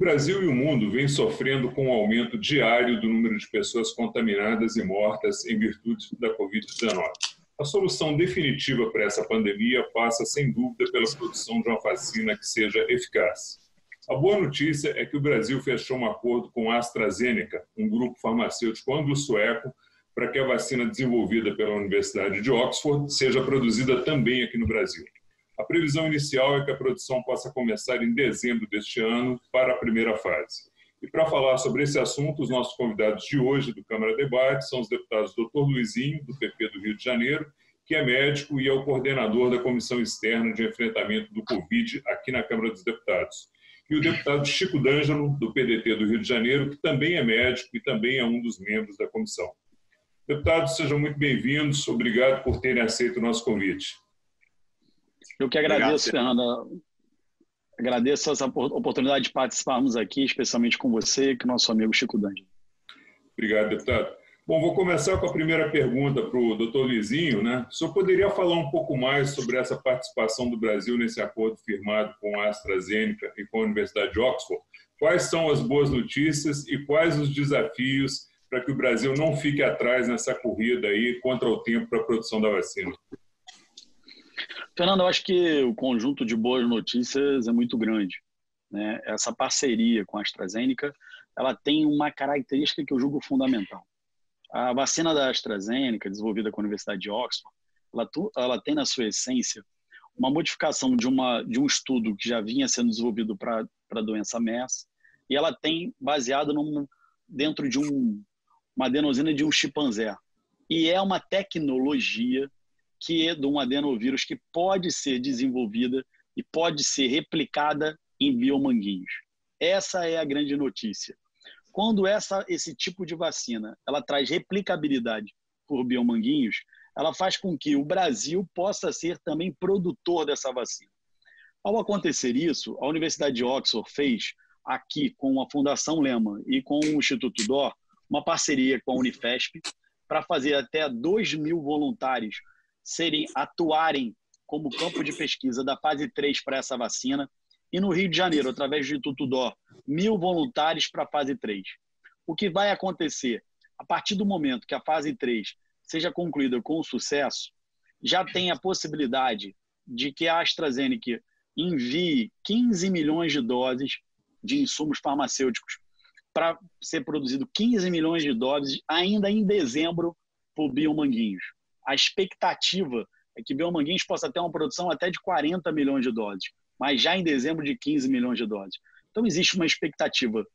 Brasil e o mundo vêm sofrendo com o aumento diário do número de pessoas contaminadas e mortas em virtude da Covid-19. A solução definitiva para essa pandemia passa, sem dúvida, pela produção de uma vacina que seja eficaz. A boa notícia é que o Brasil fechou um acordo com a AstraZeneca, um grupo farmacêutico anglo-sueco, para que a vacina desenvolvida pela Universidade de Oxford seja produzida também aqui no Brasil. A previsão inicial é que a produção possa começar em dezembro deste ano para a primeira fase. E para falar sobre esse assunto, os nossos convidados de hoje do Câmara Debate são os deputados Dr. Luizinho, do PP do Rio de Janeiro, que é médico e é o coordenador da Comissão Externa de Enfrentamento do Covid aqui na Câmara dos Deputados. E o deputado Chico D'Angelo, do PDT do Rio de Janeiro, que também é médico e também é um dos membros da comissão. Deputados, sejam muito bem-vindos. Obrigado por terem aceito o nosso convite. Eu que agradeço, Fernanda. Agradeço essa oportunidade de participarmos aqui, especialmente com você e com o nosso amigo Chico D'Angelo. Obrigado, deputado. Bom, vou começar com a primeira pergunta para o doutor Luizinho, né? O senhor poderia falar um pouco mais sobre essa participação do Brasil nesse acordo firmado com a AstraZeneca e com a Universidade de Oxford? Quais são as boas notícias e quais os desafios para que o Brasil não fique atrás nessa corrida aí contra o tempo para a produção da vacina? Fernando, eu acho que o conjunto de boas notícias é muito grande, né? Essa parceria com a AstraZeneca, ela tem uma característica que eu julgo fundamental. A vacina da AstraZeneca, desenvolvida com a Universidade de Oxford, ela tem na sua essência uma modificação de um estudo que já vinha sendo desenvolvido para a doença MERS, e ela tem baseado dentro de uma adenosina de um chimpanzé. E é uma tecnologia que é de um adenovírus que pode ser desenvolvida e pode ser replicada em biomanguinhos. Essa é a grande notícia. Quando esse tipo de vacina ela traz replicabilidade por biomanguinhos, ela faz com que o Brasil possa ser também produtor dessa vacina. Ao acontecer isso, a Universidade de Oxford fez aqui com a Fundação Lehman e com o Instituto D'Or uma parceria com a Unifesp para fazer até 2.000 voluntários atuarem como campo de pesquisa da fase 3 para essa vacina, e no Rio de Janeiro, através do Instituto D'Or, 1.000 voluntários para a fase 3. O que vai acontecer? A partir do momento que a fase 3 seja concluída com sucesso, já tem a possibilidade de que a AstraZeneca envie 15 milhões de doses de insumos farmacêuticos para ser produzido 15 milhões de doses ainda em dezembro por biomanguinhos. A expectativa é que biomanguinhos possa ter uma produção até de 40 milhões de doses, mas já em dezembro de 15 milhões de doses. Então existe uma expectativa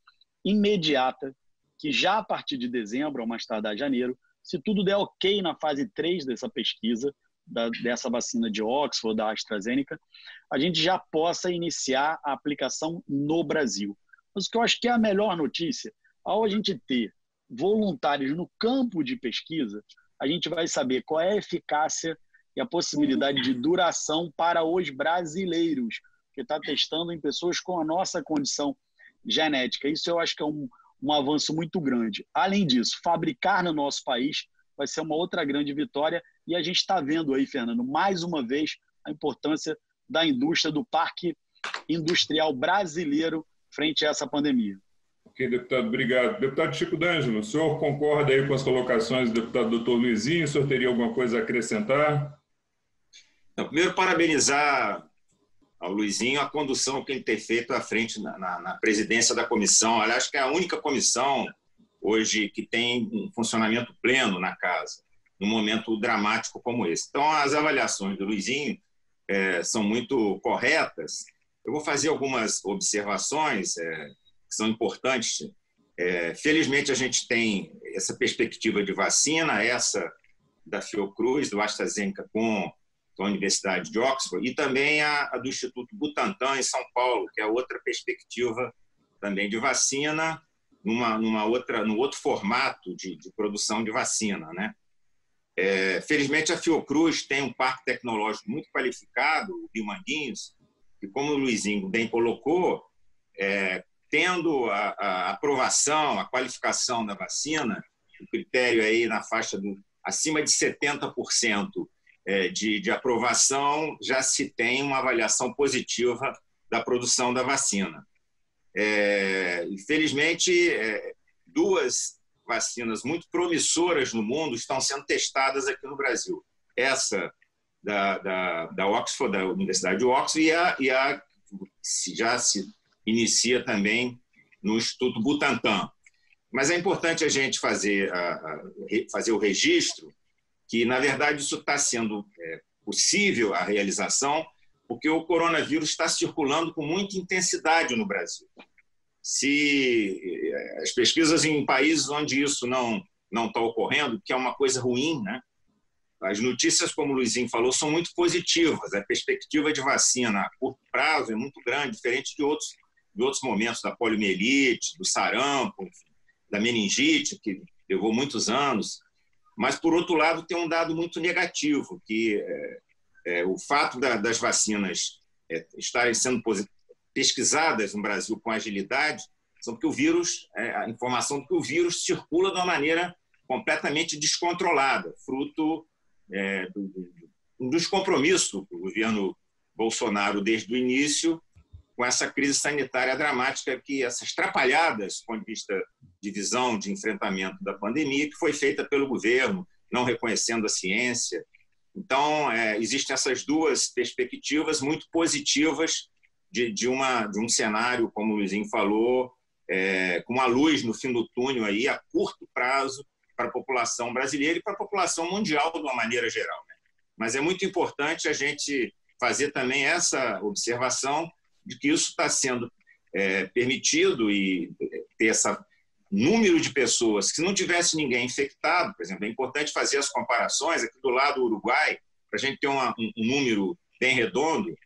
imediata que já a partir de dezembro, ou mais tardar janeiro, se tudo der ok na fase 3 dessa pesquisa, dessa vacina de Oxford, da AstraZeneca, a gente já possa iniciar a aplicação no Brasil. Mas o que eu acho que é a melhor notícia, ao a gente ter voluntários no campo de pesquisa, a gente vai saber qual é a eficácia e a possibilidade de duração para os brasileiros, que está testando em pessoas com a nossa condição genética. Isso eu acho que é um avanço muito grande. Além disso, fabricar no nosso país vai ser uma outra grande vitória, e a gente está vendo aí, Fernando, mais uma vez, a importância da indústria, do parque industrial brasileiro frente a essa pandemia. Ok, deputado, obrigado. Deputado Chico D'Angelo, o senhor concorda aí com as colocações do deputado doutor Luizinho? O senhor teria alguma coisa a acrescentar? Primeiro, parabenizar ao Luizinho a condução que ele tem feito à frente na presidência da comissão. Aliás, que é a única comissão hoje que tem um funcionamento pleno na casa, num momento dramático como esse. Então, as avaliações do Luizinho são muito corretas. Eu vou fazer algumas observações que são importantes. Felizmente, a gente tem essa perspectiva de vacina, essa da Fiocruz, do AstraZeneca com a Universidade de Oxford, e também a do Instituto Butantan, em São Paulo, que é outra perspectiva também de vacina, no outro formato de produção de vacina, né? Felizmente, a Fiocruz tem um parque tecnológico muito qualificado, o Biomanguinhos, e como o Luizinho bem colocou, tendo a aprovação, a qualificação da vacina, o critério aí na faixa acima de 70% de aprovação, já se tem uma avaliação positiva da produção da vacina. Infelizmente, duas vacinas muito promissoras no mundo estão sendo testadas aqui no Brasil. Essa da Oxford, da Universidade de Oxford, e a já se inicia também no Instituto Butantan. Mas é importante a gente fazer o registro que, na verdade, isso está sendo possível a realização porque o coronavírus está circulando com muita intensidade no Brasil. Se as pesquisas em países onde isso não está ocorrendo, que é uma coisa ruim, né? As notícias, como o Luizinho falou, são muito positivas. A perspectiva de vacina a curto prazo é muito grande, diferente de outros momentos, da poliomielite, do sarampo, da meningite, que levou muitos anos. Mas, por outro lado, tem um dado muito negativo, que o fato das vacinas estarem sendo pesquisadas no Brasil com agilidade, são porque o vírus, a informação de que o vírus circula de uma maneira completamente descontrolada, fruto do descompromisso do governo Bolsonaro desde o início com essa crise sanitária dramática, que essas trapalhadas do ponto de vista de visão de enfrentamento da pandemia, que foi feita pelo governo, não reconhecendo a ciência. Então, existem essas duas perspectivas muito positivas de um cenário, como o Luizinho falou, com uma luz no fim do túnel aí, a curto prazo, para a população brasileira e para a população mundial de uma maneira geral, né? Mas é muito importante a gente fazer também essa observação de que isso está sendo permitido e ter esse número de pessoas, que se não tivesse ninguém infectado, por exemplo, é importante fazer as comparações aqui do lado do Uruguai, para a gente ter um número bem redondo.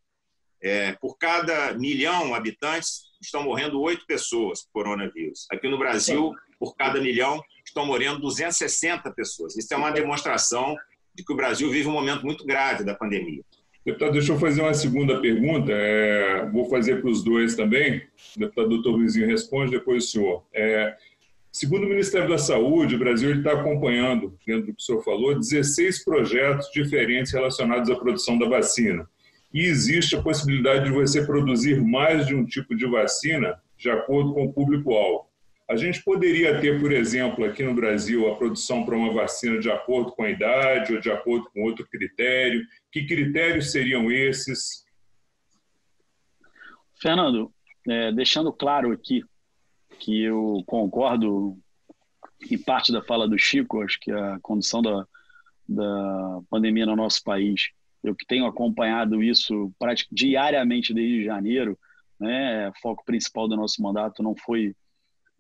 Por cada 1 milhão de habitantes estão morrendo 8 pessoas por coronavírus. Aqui no Brasil, por cada 1 milhão, estão morrendo 260 pessoas. Isso é uma demonstração de que o Brasil vive um momento muito grave da pandemia. Deputado, deixa eu fazer uma segunda pergunta. Vou fazer para os dois também. O deputado doutor Luizinho responde, depois o senhor. Segundo o Ministério da Saúde, o Brasil está acompanhando, dentro do que o senhor falou, 16 projetos diferentes relacionados à produção da vacina. E existe a possibilidade de você produzir mais de um tipo de vacina de acordo com o público-alvo. A gente poderia ter, por exemplo, aqui no Brasil, a produção para uma vacina de acordo com a idade ou de acordo com outro critério? Que critérios seriam esses? Fernando, deixando claro aqui que eu concordo em parte da fala do Chico, acho que a condição da pandemia no nosso país, eu que tenho acompanhado isso diariamente desde janeiro, né, foco principal do nosso mandato não foi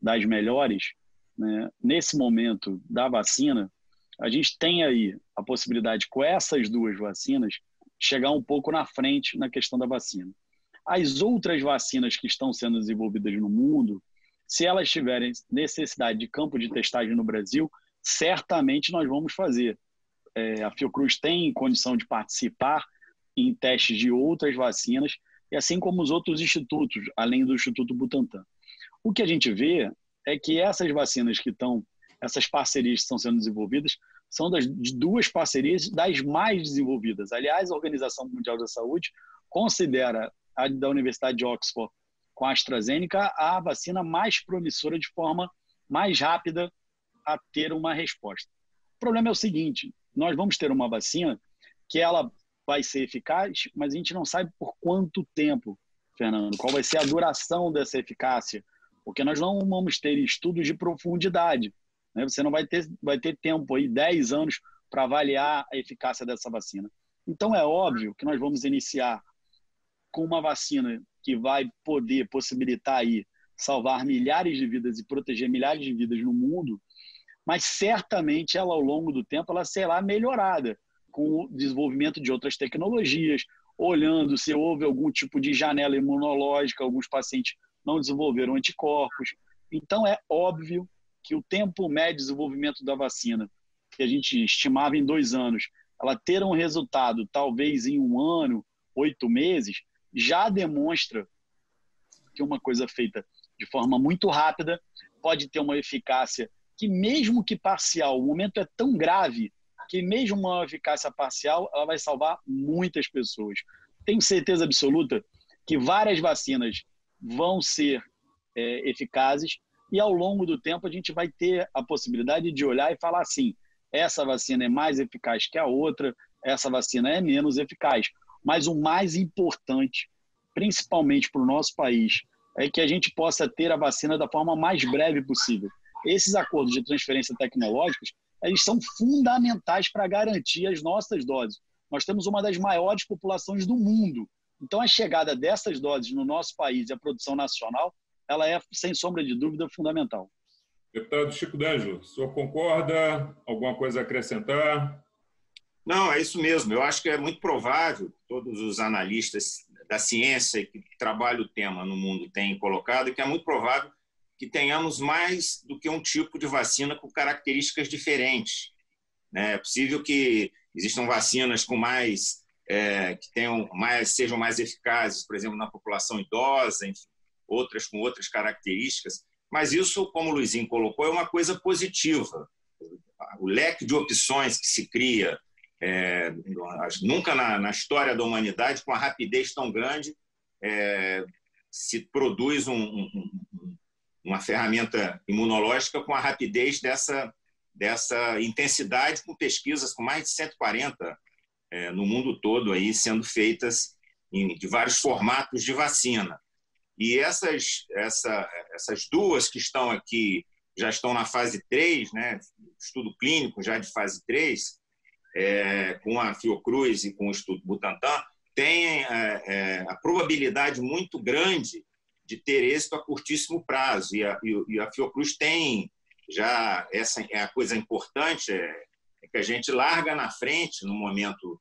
das melhores, né? Nesse momento da vacina, a gente tem aí a possibilidade, com essas duas vacinas, chegar um pouco na frente na questão da vacina. As outras vacinas que estão sendo desenvolvidas no mundo, se elas tiverem necessidade de campo de testagem no Brasil, certamente nós vamos fazer. A Fiocruz tem condição de participar em testes de outras vacinas, e assim como os outros institutos, além do Instituto Butantan. O que a gente vê é que essas vacinas essas parcerias que estão sendo desenvolvidas, são de duas parcerias das mais desenvolvidas. Aliás, a Organização Mundial da Saúde considera a da Universidade de Oxford com a AstraZeneca a vacina mais promissora, de forma mais rápida a ter uma resposta. O problema é o seguinte: nós vamos ter uma vacina que ela vai ser eficaz, mas a gente não sabe por quanto tempo, Fernando, qual vai ser a duração dessa eficácia, porque nós não vamos ter estudos de profundidade, né? Você não vai ter tempo aí, 10 anos, para avaliar a eficácia dessa vacina. Então é óbvio que nós vamos iniciar com uma vacina que vai poder possibilitar aí salvar milhares de vidas e proteger milhares de vidas no mundo, mas certamente ela, ao longo do tempo, ela será melhorada com o desenvolvimento de outras tecnologias, olhando se houve algum tipo de janela imunológica, alguns pacientes não desenvolveram anticorpos. Então, é óbvio que o tempo médio de desenvolvimento da vacina, que a gente estimava em 2 anos, ela ter um resultado talvez em 1 ano, 8 meses, já demonstra que uma coisa feita de forma muito rápida pode ter uma eficácia que, mesmo que parcial, o momento é tão grave que mesmo uma eficácia parcial, ela vai salvar muitas pessoas. Tenho certeza absoluta que várias vacinas vão ser eficazes, e ao longo do tempo a gente vai ter a possibilidade de olhar e falar assim, essa vacina é mais eficaz que a outra, essa vacina é menos eficaz. Mas o mais importante, principalmente para o nosso país, é que a gente possa ter a vacina da forma mais breve possível. Esses acordos de transferência tecnológicos, eles são fundamentais para garantir as nossas doses. Nós temos uma das maiores populações do mundo. Então, a chegada dessas doses no nosso país e a produção nacional, ela é, sem sombra de dúvida, fundamental. Deputado Chico D'Angelo, o senhor concorda? Alguma coisa a acrescentar? Não, é isso mesmo. Eu acho que é muito provável, todos os analistas da ciência que trabalham o tema no mundo têm colocado, que é muito provável que tenhamos mais do que um tipo de vacina com características diferentes. É possível que existam vacinas com que tenham sejam mais eficazes, por exemplo, na população idosa, enfim, outras com outras características. Mas isso, como o Luizinho colocou, é uma coisa positiva. O leque de opções que se cria, nunca na história da humanidade, com uma rapidez tão grande, se produz uma ferramenta imunológica com a rapidez dessa intensidade, com pesquisas com mais de 140 no mundo todo aí sendo feitas de vários formatos de vacina. E essas duas que estão aqui, já estão na fase 3, né, estudo clínico já de fase 3, com a Fiocruz e com o Instituto Butantan, têm a probabilidade muito grande de ter êxito a curtíssimo prazo. E a Fiocruz tem já, essa é a coisa importante, que a gente larga na frente no momento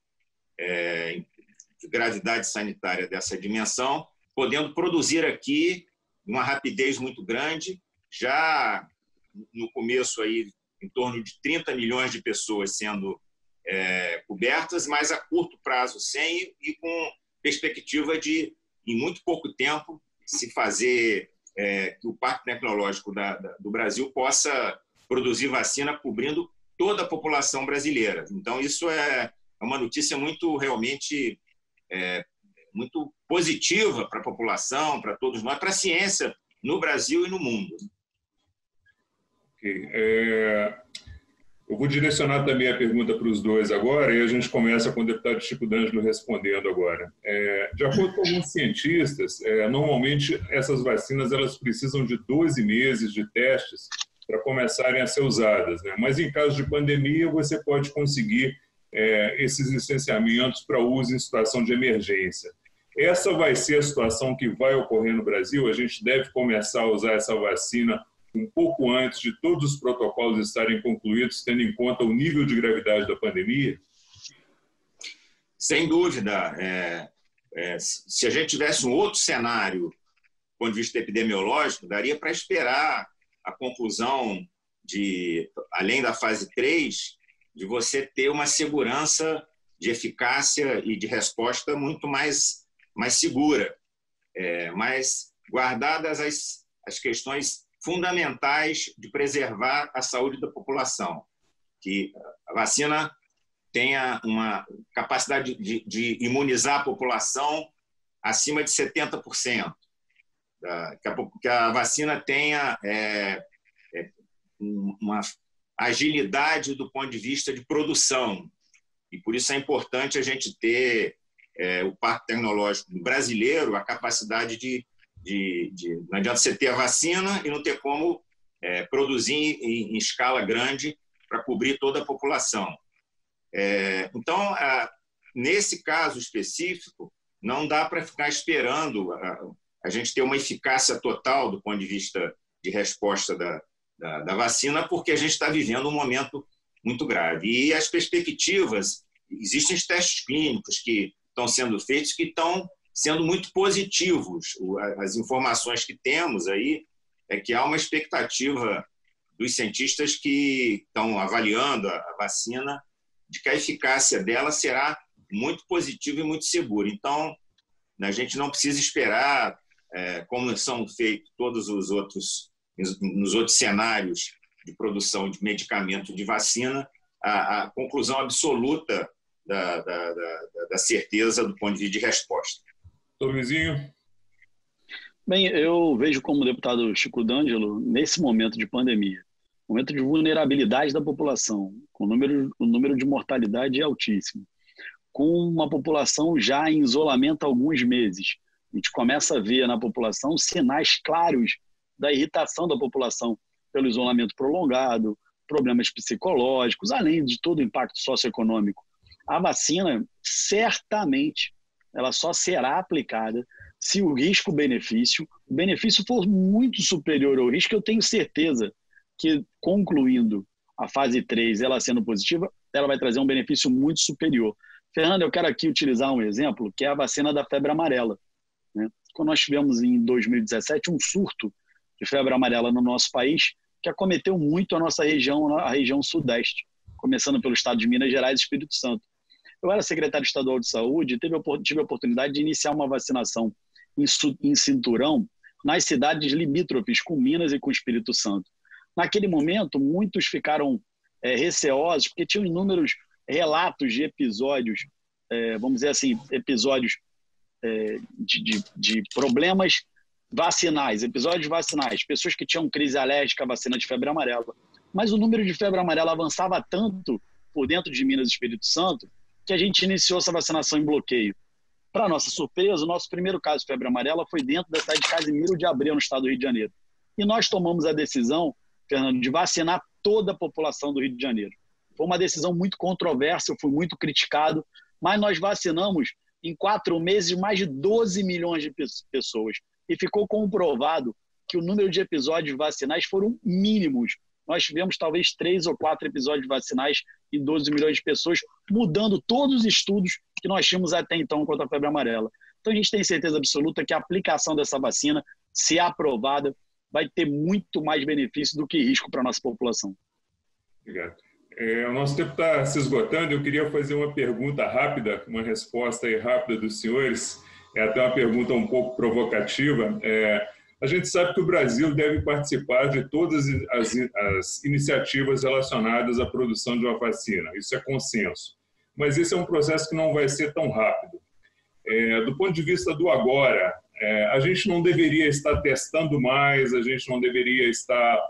de gravidade sanitária dessa dimensão, podendo produzir aqui uma rapidez muito grande, já no começo aí em torno de 30 milhões de pessoas sendo cobertas, mas a curto prazo e com perspectiva de, em muito pouco tempo, se fazer que o Parque Tecnológico do Brasil possa produzir vacina cobrindo toda a população brasileira. Então, isso é uma notícia realmente muito positiva para a população, para todos nós, para a ciência no Brasil e no mundo. Ok. Eu vou direcionar também a pergunta para os dois agora e a gente começa com o deputado Chico D'Angelo respondendo agora. De acordo com alguns cientistas, normalmente essas vacinas elas precisam de 12 meses de testes para começarem a ser usadas, né? Mas em caso de pandemia você pode conseguir esses licenciamentos para uso em situação de emergência. Essa vai ser a situação que vai ocorrer no Brasil? A gente deve começar a usar essa vacina um pouco antes de todos os protocolos estarem concluídos, tendo em conta o nível de gravidade da pandemia? Sem dúvida. Se a gente tivesse um outro cenário, do ponto de vista epidemiológico, daria para esperar a conclusão além da fase 3, de você ter uma segurança de eficácia e de resposta muito mais segura, mas guardadas as questões fundamentais de preservar a saúde da população, que a vacina tenha uma capacidade de imunizar a população acima de 70%, que a vacina tenha uma agilidade do ponto de vista de produção. E por isso é importante a gente ter o Parque Tecnológico brasileiro, a capacidade não adianta você ter a vacina e não ter como produzir em escala grande para cobrir toda a população. Então, nesse caso específico, não dá para ficar esperando a gente ter uma eficácia total do ponto de vista de resposta da vacina, porque a gente está vivendo um momento muito grave. E as perspectivas, existem os testes clínicos que estão sendo feitos, que estão sendo muito positivos. As informações que temos aí é que há uma expectativa dos cientistas que estão avaliando a vacina de que a eficácia dela será muito positiva e muito segura. Então, a gente não precisa esperar, como são feitos todos os outros, nos outros cenários de produção de medicamento de vacina, a conclusão absoluta da certeza do ponto de vista de resposta. Luizinho? Bem, eu vejo como deputado Chico D'Angelo, nesse momento de pandemia, momento de vulnerabilidade da população, com o número de mortalidade altíssimo, com uma população já em isolamento há alguns meses. A gente começa a ver na população sinais claros da irritação da população pelo isolamento prolongado, problemas psicológicos, além de todo o impacto socioeconômico. A vacina, certamente, ela só será aplicada se o risco-benefício, o benefício for muito superior ao risco. Eu tenho certeza que, concluindo a fase 3, ela sendo positiva, ela vai trazer um benefício muito superior. Fernando, eu quero aqui utilizar um exemplo, que é a vacina da febre amarela, né? Quando nós tivemos em 2017 um surto de febre amarela no nosso país, que acometeu muito a nossa região, a região sudeste, começando pelo estado de Minas Gerais e Espírito Santo. Eu era secretário estadual de saúde e tive a oportunidade de iniciar uma vacinação em Cinturão, nas cidades limítrofes com Minas e com Espírito Santo. Naquele momento, muitos ficaram receosos, porque tinham inúmeros relatos de episódios, vamos dizer assim, episódios de problemas vacinais, episódios vacinais, pessoas que tinham crise alérgica à vacina de febre amarela. Mas o número de febre amarela avançava tanto por dentro de Minas e Espírito Santo que a gente iniciou essa vacinação em bloqueio. Para nossa surpresa, o nosso primeiro caso de febre amarela foi dentro da cidade de Casimiro de Abreu, no estado do Rio de Janeiro. E nós tomamos a decisão, Fernando, de vacinar toda a população do Rio de Janeiro. Foi uma decisão muito controversa, eu fui muito criticado, mas nós vacinamos em 4 meses mais de 12 milhões de pessoas. E ficou comprovado que o número de episódios vacinais foram mínimos. Nós tivemos talvez 3 ou 4 episódios vacinais em 12 milhões de pessoas, mudando todos os estudos que nós tínhamos até então contra a febre amarela. Então a gente tem certeza absoluta que a aplicação dessa vacina, se aprovada, vai ter muito mais benefício do que risco para a nossa população. Obrigado. O nosso tempo está se esgotando. Eu queria fazer uma pergunta rápida, uma resposta aí rápida dos senhores. É até uma pergunta um pouco provocativa. A gente sabe que o Brasil deve participar de todas as iniciativas relacionadas à produção de uma vacina. Isso é consenso. Mas esse é um processo que não vai ser tão rápido. Do ponto de vista do agora, a gente não deveria estar testando mais, a gente não deveria estar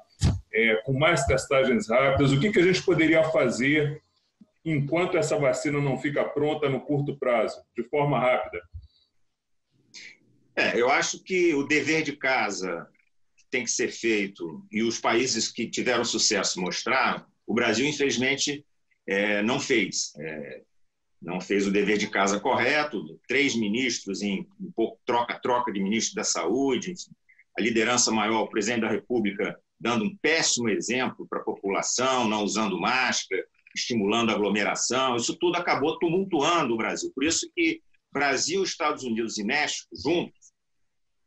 com mais testagens rápidas. O que a gente poderia fazer enquanto essa vacina não fica pronta no curto prazo, de forma rápida? Eu acho que o dever de casa tem que ser feito, e os países que tiveram sucesso mostraram. O Brasil, infelizmente, não fez. Não fez o dever de casa correto, 3 ministros em um pouco troca de ministro da Saúde, a liderança maior, o presidente da República, dando um péssimo exemplo para a população, não usando máscara, estimulando a aglomeração. Isso tudo acabou tumultuando o Brasil. Por isso que Brasil, Estados Unidos e México, juntos,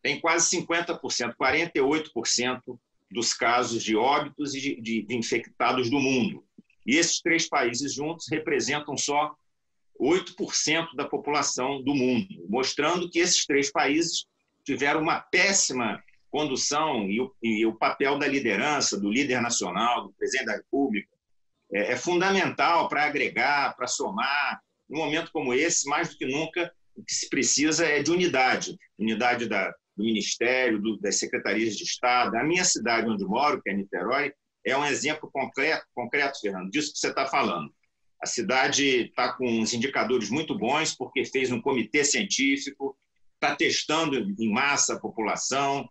tem quase 50%, 48% dos casos de óbitos e de infectados do mundo. E esses 3 países juntos representam só 8% da população do mundo, mostrando que esses 3 países tiveram uma péssima condução e o papel da liderança, do líder nacional, do presidente da República, é fundamental para agregar, para somar. Num momento como esse, mais do que nunca, o que se precisa é de unidade do Ministério, das secretarias de Estado. A minha cidade onde moro, que é Niterói, é um exemplo concreto, Fernando, disso que você está falando. A cidade está com uns indicadores muito bons, porque fez um comitê científico, está testando em massa a população,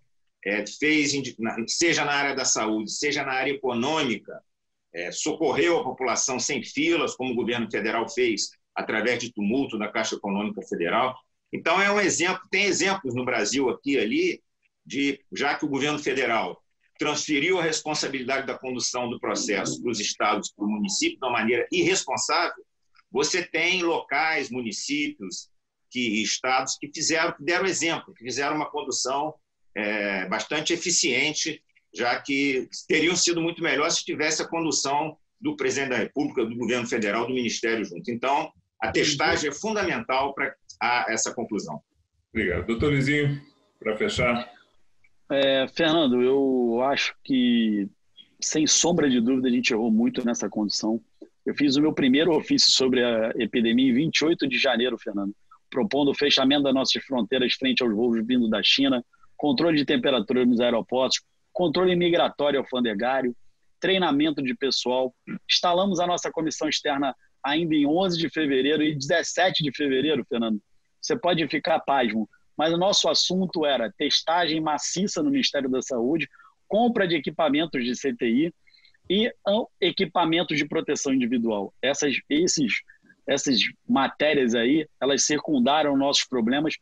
seja na área da saúde, seja na área econômica, socorreu a população sem filas, como o governo federal fez, através de tumulto da Caixa Econômica Federal. Então, é um exemplo, tem exemplos no Brasil aqui e ali, já que o governo federal transferiu a responsabilidade da condução do processo dos estados para o município de uma maneira irresponsável, você tem locais, municípios, estados que deram exemplo, que fizeram uma condução bastante eficiente, já que teriam sido muito melhor se tivesse a condução do presidente da República, do governo federal, do Ministério junto. Então, a testagem é fundamental para essa conclusão. Obrigado. Doutor Luizinho, para fechar. Fernando, eu acho que, sem sombra de dúvida, a gente errou muito nessa condição. Eu fiz o meu primeiro ofício sobre a epidemia em 28 de janeiro, Fernando, propondo o fechamento das nossas fronteiras frente aos voos vindo da China, controle de temperatura nos aeroportos, controle migratório alfandegário, treinamento de pessoal. Instalamos a nossa comissão externa ainda em 11 de fevereiro e 17 de fevereiro, Fernando. Você pode ficar pasmo, mas o nosso assunto era testagem maciça no Ministério da Saúde, compra de equipamentos de CTI e equipamentos de proteção individual. Essas matérias aí, elas circundaram nossos problemas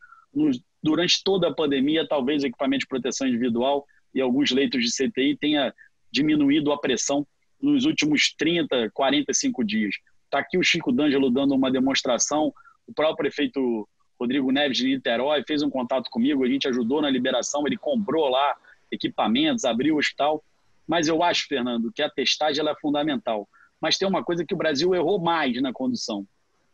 durante toda a pandemia. Talvez o equipamento de proteção individual e alguns leitos de CTI tenha diminuído a pressão nos últimos 30, 45 dias. Está aqui o Chico D'Angelo dando uma demonstração, o próprio prefeito Rodrigo Neves de Niterói fez um contato comigo, a gente ajudou na liberação, ele comprou lá equipamentos, abriu o hospital. Mas eu acho, Fernando, que a testagem ela é fundamental. Mas tem uma coisa que o Brasil errou mais na condução,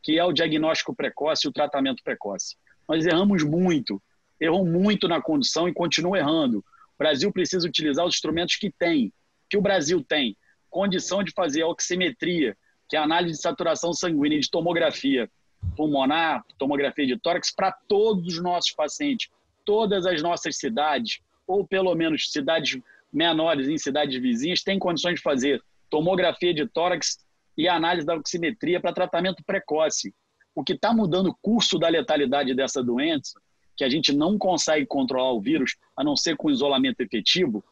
que é o diagnóstico precoce e o tratamento precoce. Nós erramos muito, errou muito na condução e continua errando. O Brasil precisa utilizar os instrumentos que tem, que o Brasil tem. Condição de fazer a oximetria, que é a análise de saturação sanguínea, de tomografia pulmonar, tomografia de tórax, para todos os nossos pacientes, todas as nossas cidades, ou pelo menos cidades menores em cidades vizinhas, têm condições de fazer tomografia de tórax e análise da oximetria para tratamento precoce. O que está mudando o curso da letalidade dessa doença, que a gente não consegue controlar o vírus, a não ser com isolamento efetivo,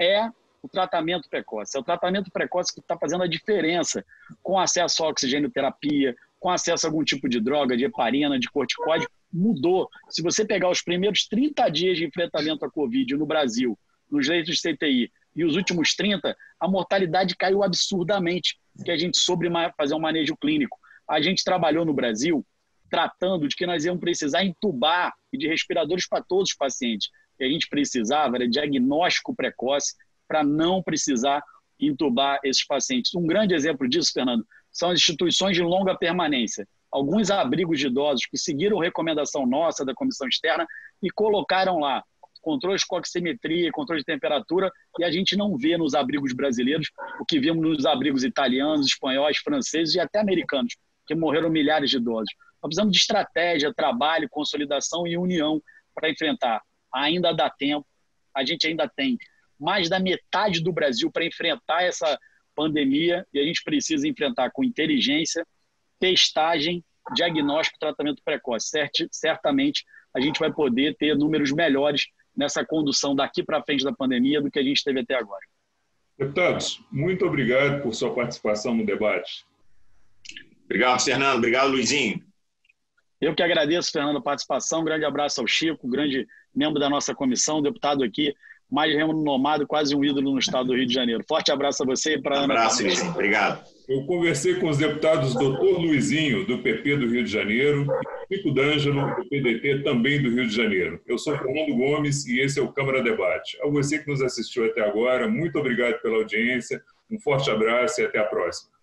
é o tratamento precoce. É o tratamento precoce que está fazendo a diferença, com acesso à oxigenoterapia, com acesso a algum tipo de droga, de heparina, de corticóide, mudou. Se você pegar os primeiros 30 dias de enfrentamento à Covid no Brasil, nos leitos de CTI, e os últimos 30, a mortalidade caiu absurdamente, que a gente soube fazer um manejo clínico. A gente trabalhou no Brasil tratando de que nós íamos precisar entubar e de respiradores para todos os pacientes. E a gente precisava era diagnóstico precoce para não precisar entubar esses pacientes. Um grande exemplo disso, Fernando, são as instituições de longa permanência. Alguns abrigos de idosos que seguiram recomendação nossa da comissão externa e colocaram lá controles com oximetria, controle de temperatura, e a gente não vê nos abrigos brasileiros o que vimos nos abrigos italianos, espanhóis, franceses e até americanos, que morreram milhares de idosos. Nós precisamos de estratégia, trabalho, consolidação e união para enfrentar. Ainda dá tempo, a gente ainda tem mais da metade do Brasil para enfrentar essa pandemia e a gente precisa enfrentar com inteligência, testagem, diagnóstico, tratamento precoce. Certamente a gente vai poder ter números melhores nessa condução daqui para frente da pandemia do que a gente teve até agora. Deputados, muito obrigado por sua participação no debate. Obrigado, Fernando. Obrigado, Luizinho. Eu que agradeço, Fernando, a participação. Um grande abraço ao Chico, grande membro da nossa comissão, deputado aqui, mais renomado, quase um ídolo no estado do Rio de Janeiro. Forte abraço a você e para a Ana. Abraço, Luizinho. Obrigado. Eu conversei com os deputados Dr. Luizinho, do PP do Rio de Janeiro, e Chico D'Angelo, do PDT, também do Rio de Janeiro. Eu sou Fernando Gomes e esse é o Câmara Debate. A você que nos assistiu até agora, muito obrigado pela audiência, um forte abraço e até a próxima.